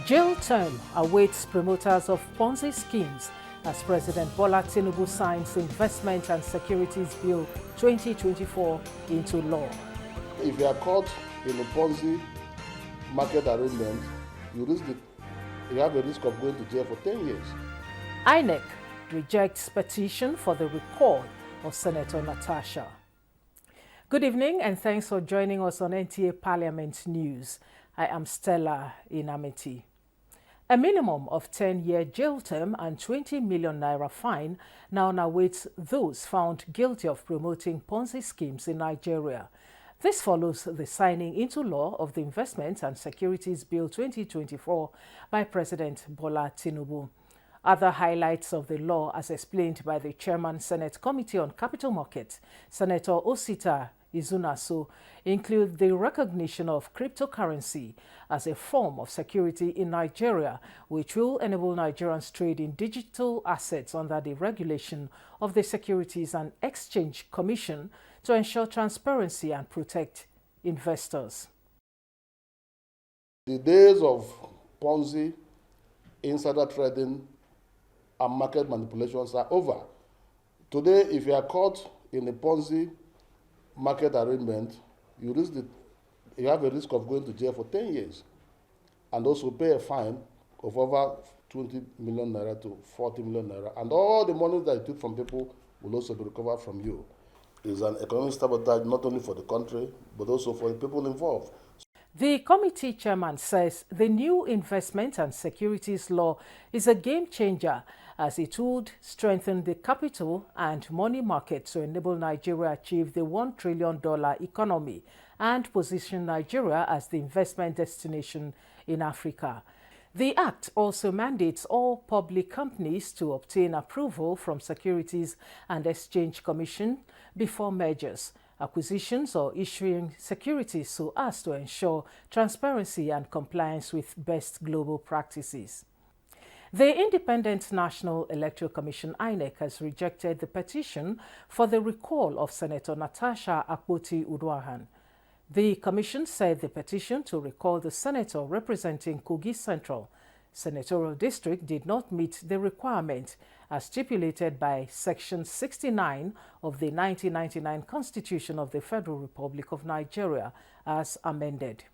Jail term awaits promoters of Ponzi schemes as President Bola Tinubu signs Investment and Securities Bill 2024 into law. If you are caught in a Ponzi market arrangement, you have a risk of going to jail for 10 years. INEC rejects petition for the recall of Senator Natasha. Good evening and thanks for joining us on NTA Parliament News. I am Stella Inamiti. A minimum of 10-year jail term and 20 million naira fine now awaits those found guilty of promoting Ponzi schemes in Nigeria. This follows the signing into law of the Investment and Securities Bill 2024 by President Bola Tinubu. Other highlights of the law, as explained by the Chairman Senate Committee on Capital Markets, Senator Osita Izunaso, include the recognition of cryptocurrency as a form of security in Nigeria, which will enable Nigerians trade in digital assets under the regulation of the Securities and Exchange Commission to ensure transparency and protect investors. The days of Ponzi, insider trading, and market manipulations are over. Today, if you are caught in a Ponzi market arrangement, you have a risk of going to jail for 10 years and also pay a fine of over 20 million naira to 40 million naira. And all the money that you took from people will also be recovered from you. It's an economic sabotage not only for the country, but also for the people involved. The committee chairman says the new investment and securities law is a game changer as it would strengthen the capital and money market to enable Nigeria achieve the $1 trillion economy and position Nigeria as the investment destination in Africa. The act also mandates all public companies to obtain approval from Securities and Exchange Commission before mergers, acquisitions or issuing securities so as to ensure transparency and compliance with best global practices. The Independent National Electoral Commission (INEC) has rejected the petition for the recall of Senator Natasha Akpoti-Uduaghan. The commission said the petition to recall the senator representing Kogi Central Senatorial District did not meet the requirement as stipulated by Section 69 of the 1999 Constitution of the Federal Republic of Nigeria as amended.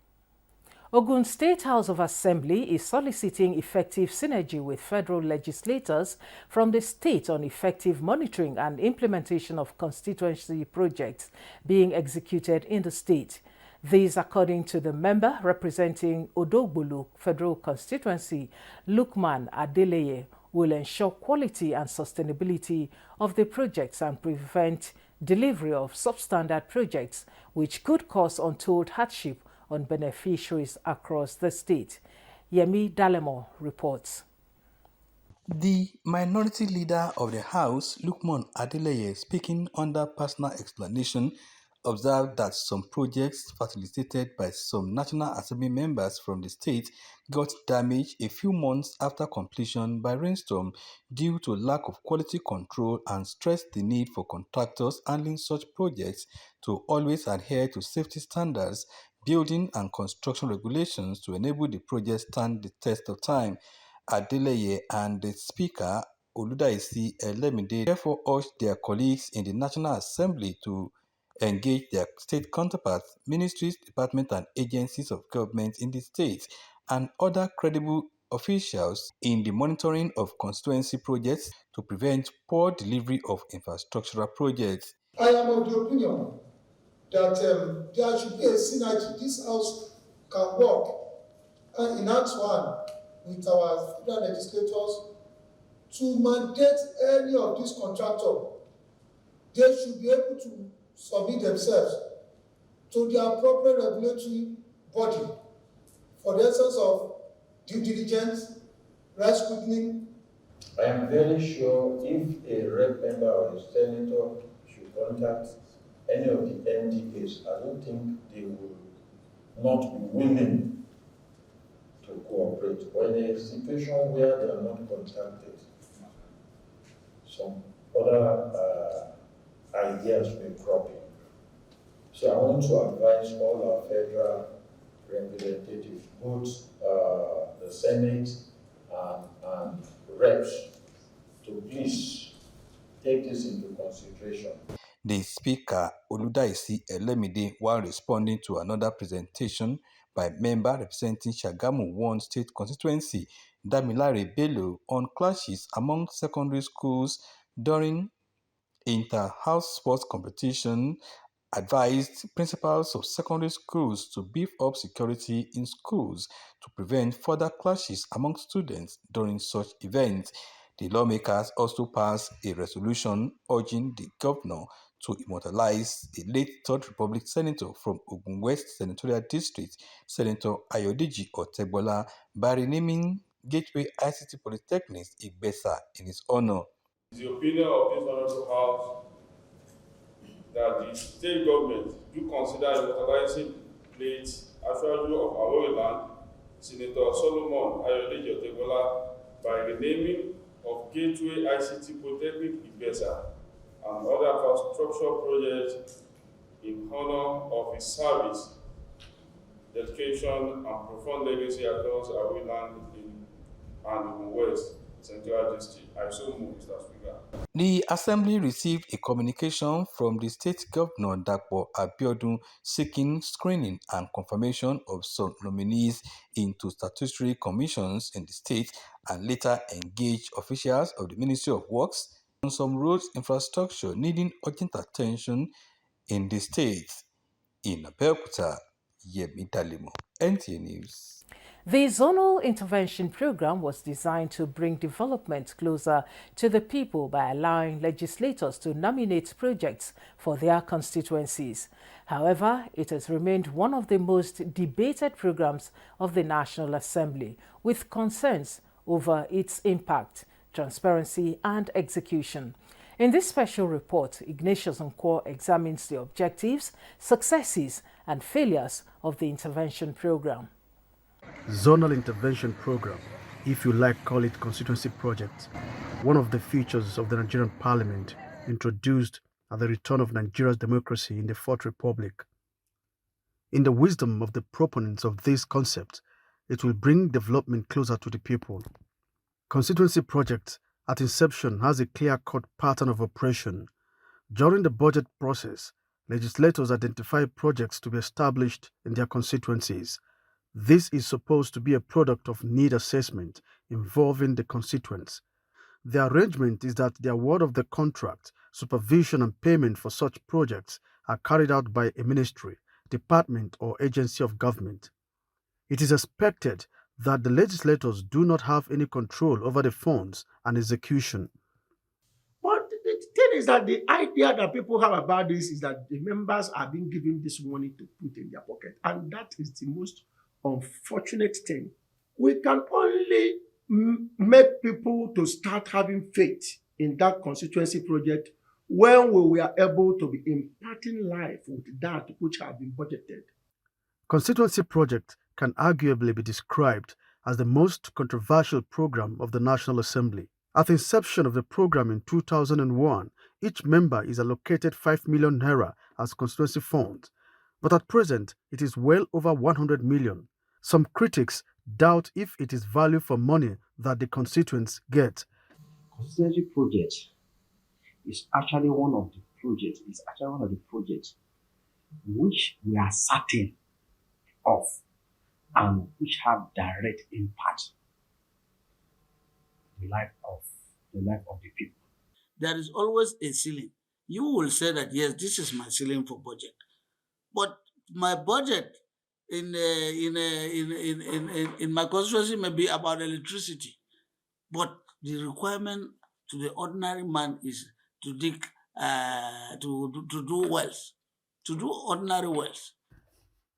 Ogun State House of Assembly is soliciting effective synergy with federal legislators from the state on effective monitoring and implementation of constituency projects being executed in the state. This, according to the member representing Odogbulu Federal Constituency, Lukman Adeleye, will ensure quality and sustainability of the projects and prevent delivery of substandard projects which could cause untold hardship on beneficiaries across the state. Yemi Dalemo reports. The minority leader of the House, Lukman Adeleye, speaking under personal explanation, observed that some projects facilitated by some National Assembly members from the state got damaged a few months after completion by rainstorm due to lack of quality control, and stressed the need for contractors handling such projects to always adhere to safety standards, building and construction regulations to enable the project stand the test of time. Adeleye and the Speaker, Oludaisi Elemide, therefore urged their colleagues in the National Assembly to engage their state counterparts, ministries, departments, and agencies of government in the state, and other credible officials in the monitoring of constituency projects to prevent poor delivery of infrastructural projects. I am of the opinion that there should be a synergy. This House can work in Act 1 with our federal legislators to mandate any of these contractors. They should be able to submit themselves to the appropriate regulatory body for the essence of due diligence, right scrutiny. I am very sure if a rep member or a senator should contact any of the MDAs, I don't think they will not be willing to cooperate. But in a situation where they are not contacted, some other ideas may crop in. So I want to advise all our federal representatives, both the the Senate and reps to please take this into consideration. The Speaker, Oludaisi Elemide, while responding to another presentation by member representing Shagamu 1 State Constituency, Damilare Bello, on clashes among secondary schools during inter-house sports competition, advised principals of secondary schools to beef up security in schools to prevent further clashes among students during such events. The lawmakers also passed a resolution urging the governor to immortalize a late Third Republic senator from Ogun West Senatorial District, Senator Ayodeji Otebola, by renaming Gateway ICT Polytechnics Igbesa in his honor. It's the opinion of this honorable house that the state government do consider immortalizing late Ashwaju of our land, Senator Solomon Ayodeji Otebola, by renaming of Gateway ICT Polytechnic Igbesa and other infrastructure projects in honor of his service, dedication, and profound legacy across our land and West Central District. I so move, Mr. Speaker. The Assembly received a communication from the State Governor Dapo Abiodun seeking screening and confirmation of some nominees into statutory commissions in the state, and later engaged officials of the Ministry of Works on some roads infrastructure needing urgent attention in the state. In Abeokuta, Yemi Dalimo, NTA News. The Zonal Intervention Program was designed to bring development closer to the people by allowing legislators to nominate projects for their constituencies. However, it has remained one of the most debated programs of the National Assembly, with concerns over its impact, transparency and execution. In this special report, Ignatius Nkwo examines the objectives, successes and failures of the intervention program. Zonal Intervention Program, if you like call it constituency project, one of the features of the Nigerian Parliament introduced at the return of Nigeria's democracy in the Fourth Republic. In the wisdom of the proponents of this concept, it will bring development closer to the people. Constituency project at inception has a clear-cut pattern of operation. During the budget process, legislators identify projects to be established in their constituencies. This is supposed to be a product of need assessment involving the constituents. The arrangement is that the award of the contract, supervision and payment for such projects are carried out by a ministry, department or agency of government. It is expected that the legislators do not have any control over the funds and execution. But the thing is that the idea that people have about this is that the members are being given this money to put in their pocket, and that is the most unfortunate thing. We can only make people to start having faith in that constituency project when we were able to be imparting life with that which have been budgeted. Constituency project can arguably be described as the most controversial program of the National Assembly. At the inception of the program in 2001, each member is allocated 5 million naira as constituency funds, but at present it is well over 100 million. Some critics doubt if it is value for money that the constituents get. Constituency project is actually one of the projects which we are certain of and which have direct impact on the life of the people. There is always a ceiling. You will say that yes, this is my ceiling for budget, but my budget in my constituency may be about electricity, but the requirement to the ordinary man is to dig to do wells, to do ordinary wells.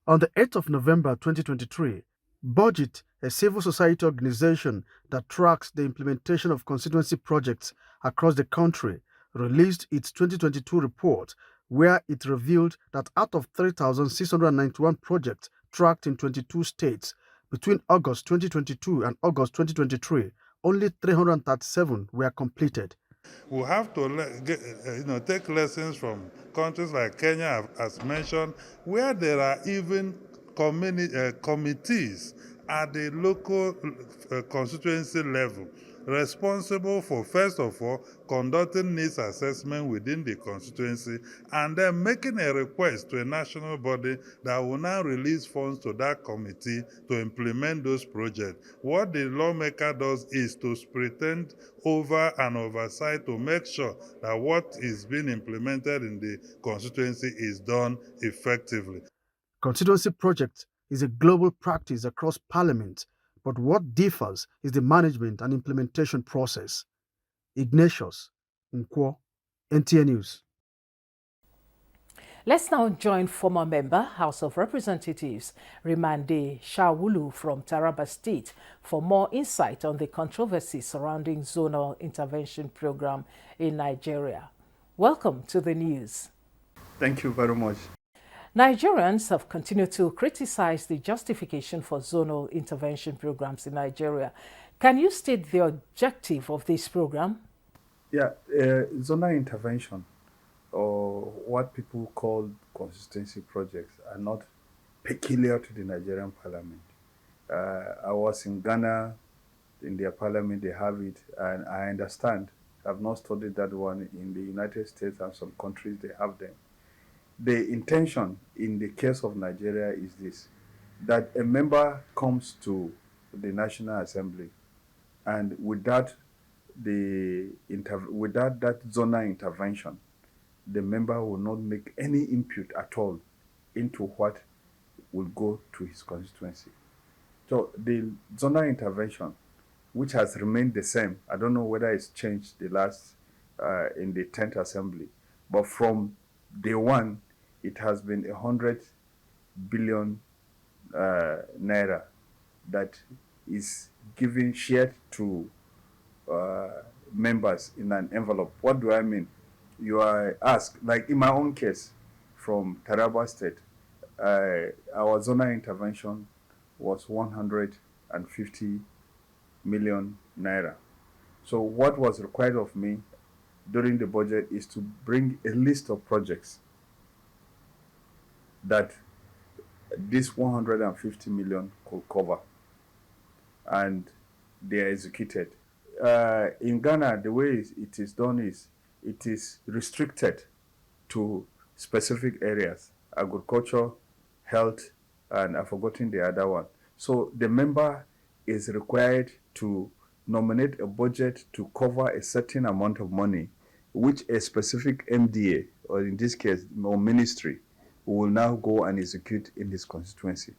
On the 8th of November 2023, Budget, a civil society organization that tracks the implementation of constituency projects across the country, released its 2022 report, where it revealed that out of 3,691 projects tracked in 22 states between August 2022 and August 2023, only 337 were completed. We have to take lessons from countries like Kenya, as mentioned, where there are even committees at the local constituency level, responsible for, first of all, conducting needs assessment within the constituency, and then making a request to a national body that will now release funds to that committee to implement those projects. What the lawmaker does is to pretend over and oversight to make sure that what is being implemented in the constituency is done effectively. Constituency project is a global practice across parliament, but what differs is the management and implementation process. Ignatius Nkwo, NTN News. Let's now join former member, House of Representatives, Rimande Shawulu from Taraba State for more insight on the controversy surrounding zonal intervention program in Nigeria. Welcome to the news. Thank you very much. Nigerians have continued to criticize the justification for zonal intervention programs in Nigeria. Can you state the objective of this program? Yeah, zonal intervention, or what people call consistency projects, are not peculiar to the Nigerian parliament. I was in Ghana, in their parliament, they have it, and I understand. I've not studied that one in the United States and some countries, they have them. The intention in the case of Nigeria is this, that a member comes to the National Assembly, and without that zonal intervention, the member will not make any input at all into what will go to his constituency. So the zonal intervention, which has remained the same, I don't know whether it's changed the last in the 10th Assembly, but from day one, it has been 100 billion naira that is given shared to members in an envelope. What do I mean? You are asked, like in my own case, from Taraba State, our zonal intervention was 150 million naira. So what was required of me during the budget is to bring a list of projects that this 150 million could cover, and they are executed. In Ghana, the way it is done is it is restricted to specific areas: agriculture, health, and I've forgotten the other one. So the member is required to nominate a budget to cover a certain amount of money, which a specific MDA, or in this case, or ministry, will now go and execute in his constituency.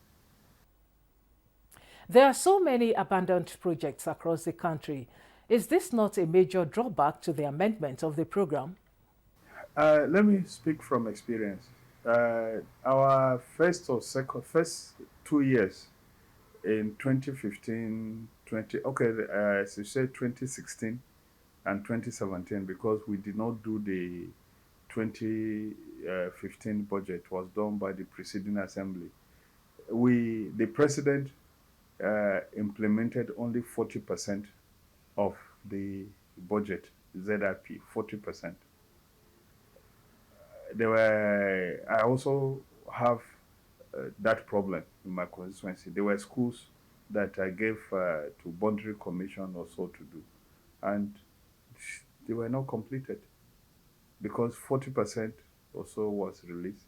There are so many abandoned projects across the country. Is this not a major drawback to the amendment of the program? Let me speak from experience. Our first 2 years in 2015, as you said, 2016 and 2017, because we did not do the 2015 budget, was done by the preceding assembly. The president implemented only 40% of the budget, ZRP, 40%. I also have that problem in my constituency. There were schools that I gave to boundary commission also to do, and they were not completed because 40% also was released.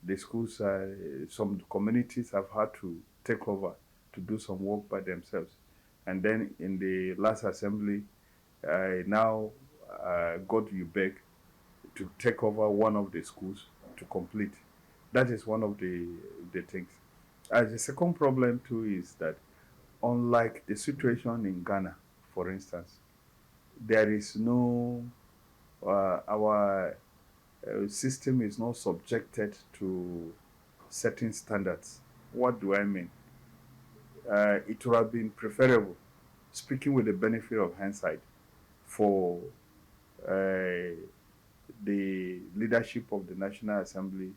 The schools, some communities have had to take over to do some work by themselves. And then in the last assembly, I now got UBEC to take over one of the schools to complete. That is one of the things. The second problem too is that, unlike the situation in Ghana, for instance, there is no, our system is not subjected to certain standards. What do I mean? It would have been preferable, speaking with the benefit of hindsight, for the leadership of the National Assembly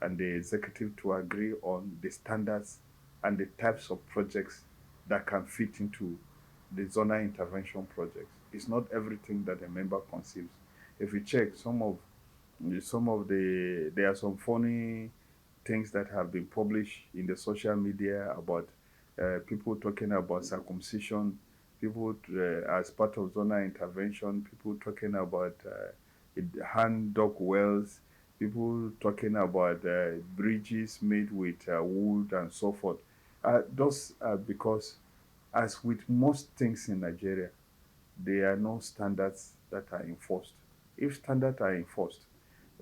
and the executive to agree on the standards and the types of projects that can fit into the zonal intervention projects. It's not everything that a member conceives. If you check there are some funny things that have been published in the social media about people talking about circumcision, people as part of zonal intervention, people talking about hand dug wells, people talking about bridges made with wood and so forth. Those are because, as with most things in Nigeria, there are no standards that are enforced. If standards are enforced,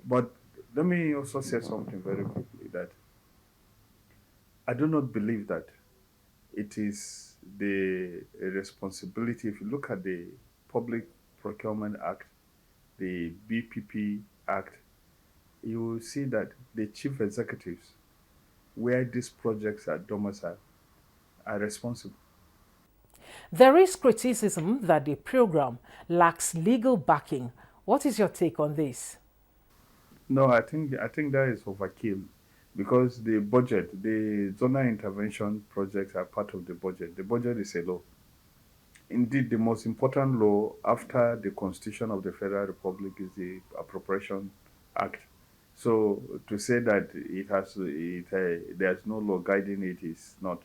but let me also say something very quickly, that I do not believe that it is the responsibility. If you look at the Public Procurement Act, the BPP Act, you will see that the chief executives, where these projects are domiciled, are responsible. There is criticism that the program lacks legal backing. What is your take on this? No, I think that is overkill, because the budget, the zonal intervention projects are part of the budget. The budget is a law. Indeed, the most important law after the Constitution of the Federal Republic is the Appropriation Act. So to say that there's no law guiding it is not.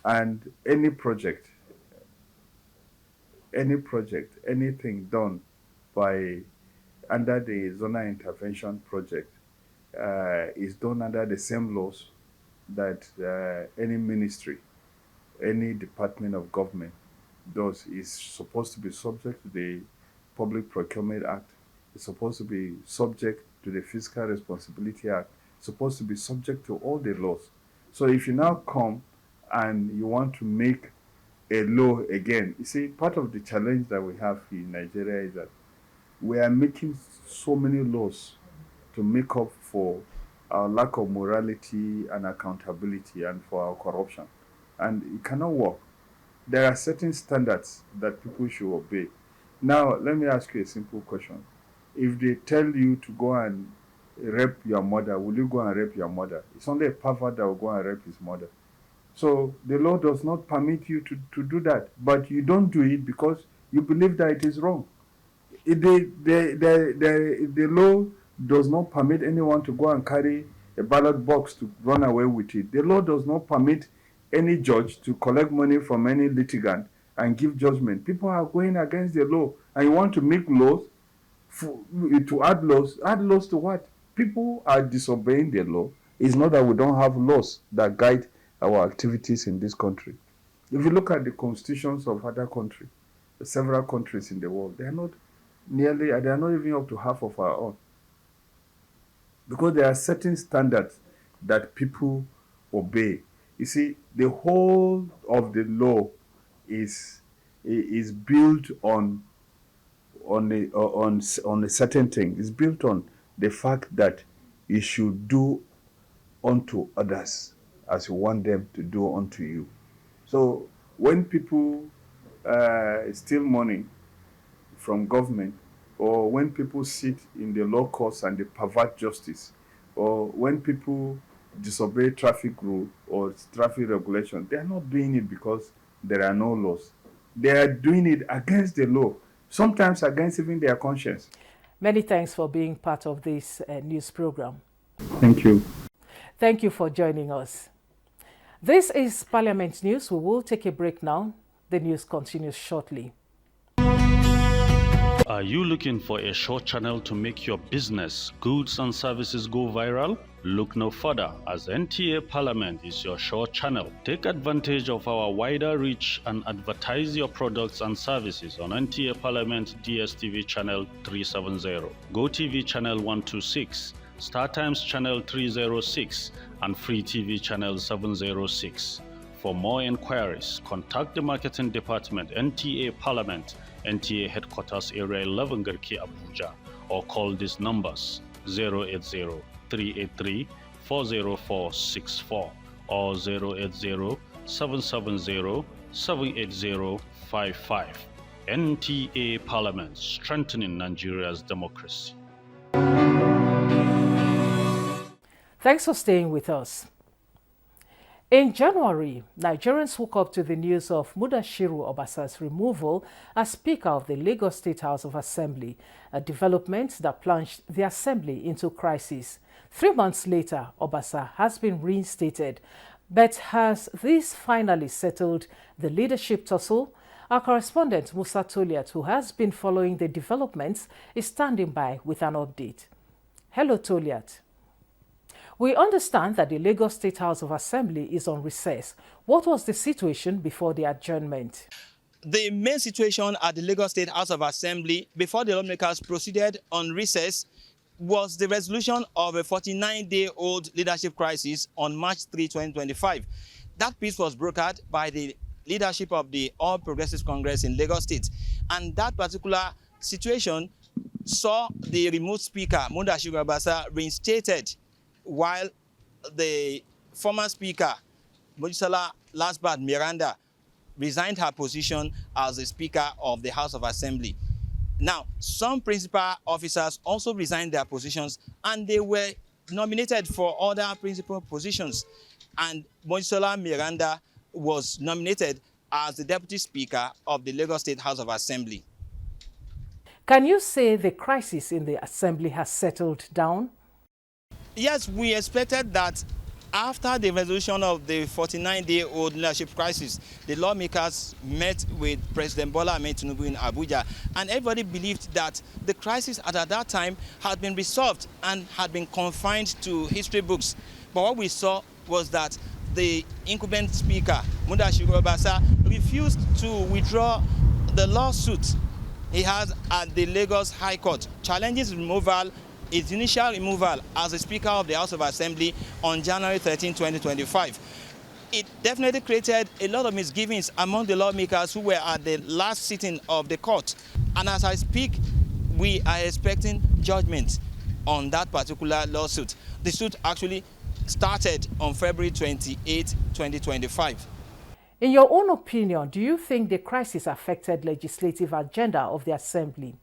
And any project, anything done by under the zonal intervention project is done under the same laws that any ministry, any department of government does. Is supposed to be subject to the Public Procurement Act. It's supposed to be subject to the Fiscal Responsibility Act. It's supposed to be subject to all the laws. So if you now come and you want to make a law again, you see, part of the challenge that we have in Nigeria is that we are making so many laws to make up for our lack of morality and accountability and for our corruption. And it cannot work. There are certain standards that people should obey. Now, let me ask you a simple question. If they tell you to go and rape your mother, will you go and rape your mother? It's only a pervert that will go and rape his mother. So the law does not permit you to do that, but you don't do it because you believe that it is wrong. The law does not permit anyone to go and carry a ballot box to run away with it. The law does not permit any judge to collect money from any litigant and give judgment. People are going against the law, and you want to make laws to add laws. Add laws to what? People are disobeying the law. It's not that we don't have laws that guide our activities in this country. If you look at the constitutions of other countries, several countries in the world, they are not even up to half of our own. Because there are certain standards that people obey. You see, the whole of the law is built on a certain thing. It's built on the fact that you should do unto others as you want them to do unto you. So when people steal money from government, or when people sit in the law courts and they pervert justice, or when people disobey traffic rule or traffic regulation, they are not doing it because there are no laws. They are doing it against the law, sometimes against even their conscience. Many thanks for being part of this news program. Thank you. Thank you for joining us. This is Parliament News. We will take a break now. The news continues shortly. Are you looking for a short channel to make your business, goods and services go viral? Look no further, as NTA Parliament is your short channel. Take advantage of our wider reach and advertise your products and services on NTA Parliament DSTV channel 370, GoTV channel 126, StarTimes channel 306, and Free TV channel 706. For more inquiries, contact the Marketing Department, NTA Parliament, NTA Headquarters Area 11 Garki Abuja, or call these numbers 080-383-40464 or 080-770-78055. NTA Parliament, strengthening Nigeria's democracy. Thanks for staying with us. In January, Nigerians woke up to the news of Mudashiru Obasa's removal as Speaker of the Lagos State House of Assembly, a development that plunged the Assembly into crisis. 3 months later, Obasa has been reinstated, But has this finally settled the leadership tussle? Our correspondent Musa Toliat, who has been following the developments, is standing by with an update. Hello, Toliat. We understand that the Lagos State House of Assembly is on recess. What was the situation before the adjournment? The main situation at the Lagos State House of Assembly before the lawmakers proceeded on recess was the resolution of a 49-day-old leadership crisis on March 3, 2025. That peace was brokered by the leadership of the All Progressives Congress in Lagos State. And that particular situation saw the removed speaker, Mudashiru Obasa, reinstated, while the former speaker, Mojisola Lasbad Miranda, resigned her position as the Speaker of the House of Assembly. Now, some principal officers also resigned their positions and they were nominated for other principal positions. And Mojisola Miranda was nominated as the Deputy Speaker of the Lagos State House of Assembly. Can you say the crisis in the Assembly has settled down? Yes, we expected that after the resolution of the 49-day-old leadership crisis, the lawmakers met with President Bola Ahmed Tinubu in Abuja, and everybody believed that the crisis at that time had been resolved and had been confined to history books. But what we saw was that the incumbent speaker, Mudashiru Obasa, refused to withdraw the lawsuit he has at the Lagos High Court, challenges removal, its initial removal as the Speaker of the House of Assembly on January 13, 2025. It definitely created a lot of misgivings among the lawmakers who were at the last sitting of the court. And as I speak, we are expecting judgment on that particular lawsuit. The suit actually started on February 28, 2025. In your own opinion, do you think the crisis affected legislative agenda of the Assembly?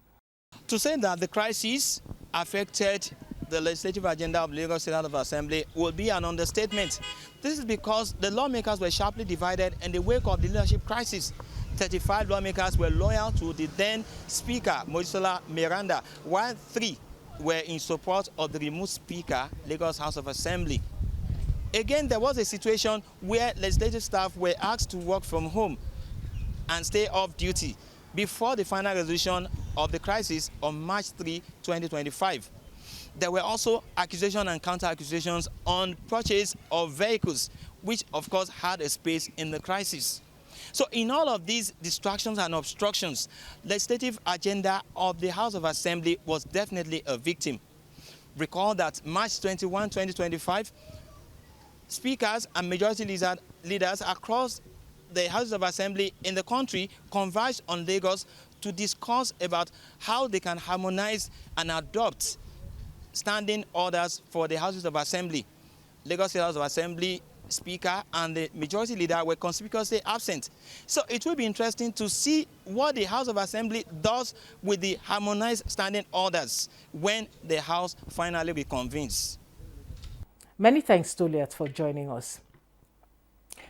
To say that the crisis affected the legislative agenda of Lagos State House of Assembly would be an understatement. This is because the lawmakers were sharply divided in the wake of the leadership crisis. 35 lawmakers were loyal to the then Speaker, Mojisola Miranda, while 3 were in support of the removed Speaker, Lagos House of Assembly. Again, there was a situation where legislative staff were asked to work from home and stay off duty before the final resolution of the crisis on March 3, 2025. There were also accusations and counter-accusations on purchase of vehicles, which of course had a space in the crisis. So in all of these distractions and obstructions, legislative agenda of the House of Assembly was definitely a victim. Recall that March 21, 2025, speakers and majority leaders across the Houses of Assembly in the country converged on Lagos to discuss about how they can harmonize and adopt standing orders for the Houses of Assembly. Lagos State House of Assembly Speaker and the majority leader were conspicuously absent. So it will be interesting to see what the House of Assembly does with the harmonized standing orders when the House finally reconvenes. Many thanks, Toliat, for joining us.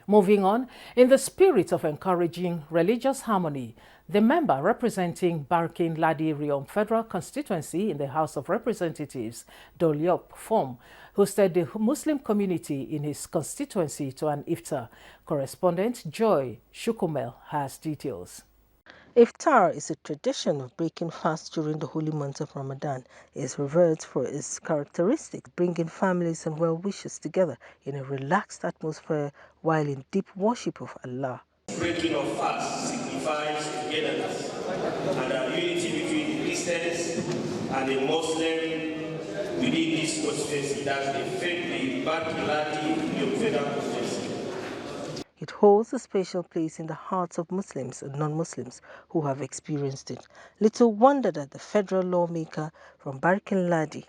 Moving on, in the spirit of encouraging religious harmony, the member representing Barkin Ladi Riom Federal Constituency in the House of Representatives, Doliop Form, hosted the Muslim community in his constituency to an iftar. Correspondent Joy Shukumel has details. Iftar is a tradition of breaking fast during the holy month of Ramadan. It is revered for its characteristics, bringing families and well-wishers together in a relaxed atmosphere while in deep worship of Allah. Breaking of fast signifies togetherness and unity between the Christians and the Muslims within this constituency. That's the Barkin Federal Constituency. It holds a special place in the hearts of Muslims and non-Muslims who have experienced it. Little wonder that the federal lawmaker from Barkin Ladi,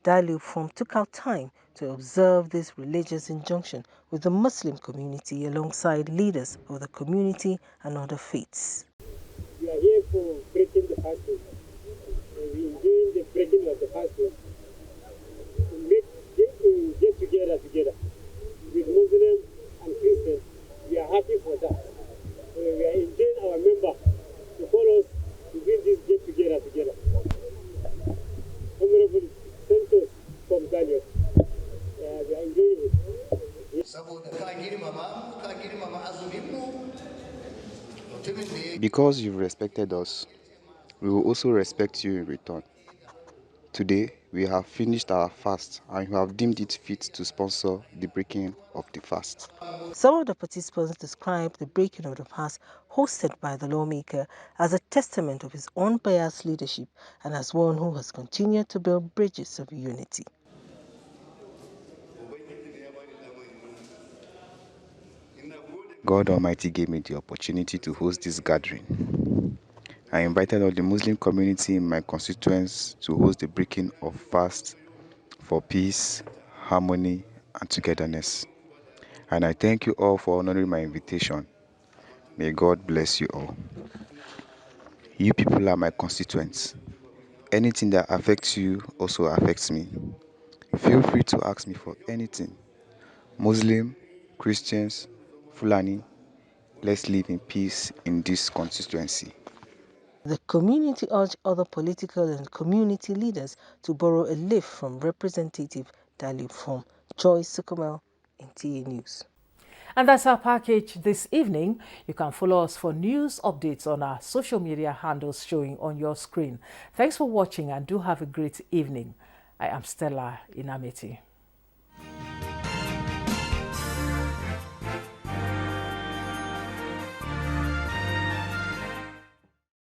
Daliu Form, took out time to observe this religious injunction with the Muslim community alongside leaders of the community and other faiths. We are here for breaking the fasting. We enjoy the breaking of the fasting. To get together with Muslims and Christians. We are happy for that. We are enjoying our members to follow us to bring this get together. Honorable Santos from Daniel. We are enjoying it. Because you've respected us, we will also respect you in return. Today, we have finished our fast and you have deemed it fit to sponsor the breaking of the fast. Some of the participants described the breaking of the fast hosted by the lawmaker as a testament of his unbiased leadership and as one who has continued to build bridges of unity. God Almighty gave me the opportunity to host this gathering. I invited all the Muslim community in my constituents to host the breaking of fast for peace, harmony, and togetherness. And I thank you all for honoring my invitation. May God bless you all. You people are my constituents. Anything that affects you also affects me. Feel free to ask me for anything. Muslim, Christians, Fulani, let's live in peace in this constituency. The community urged other political and community leaders to borrow a leaf from Representative Dalip from Joyce Sukumel, NTA News. And that's our package this evening. You can follow us for news updates on our social media handles showing on your screen. Thanks for watching and do have a great evening. I am Stella Inameti.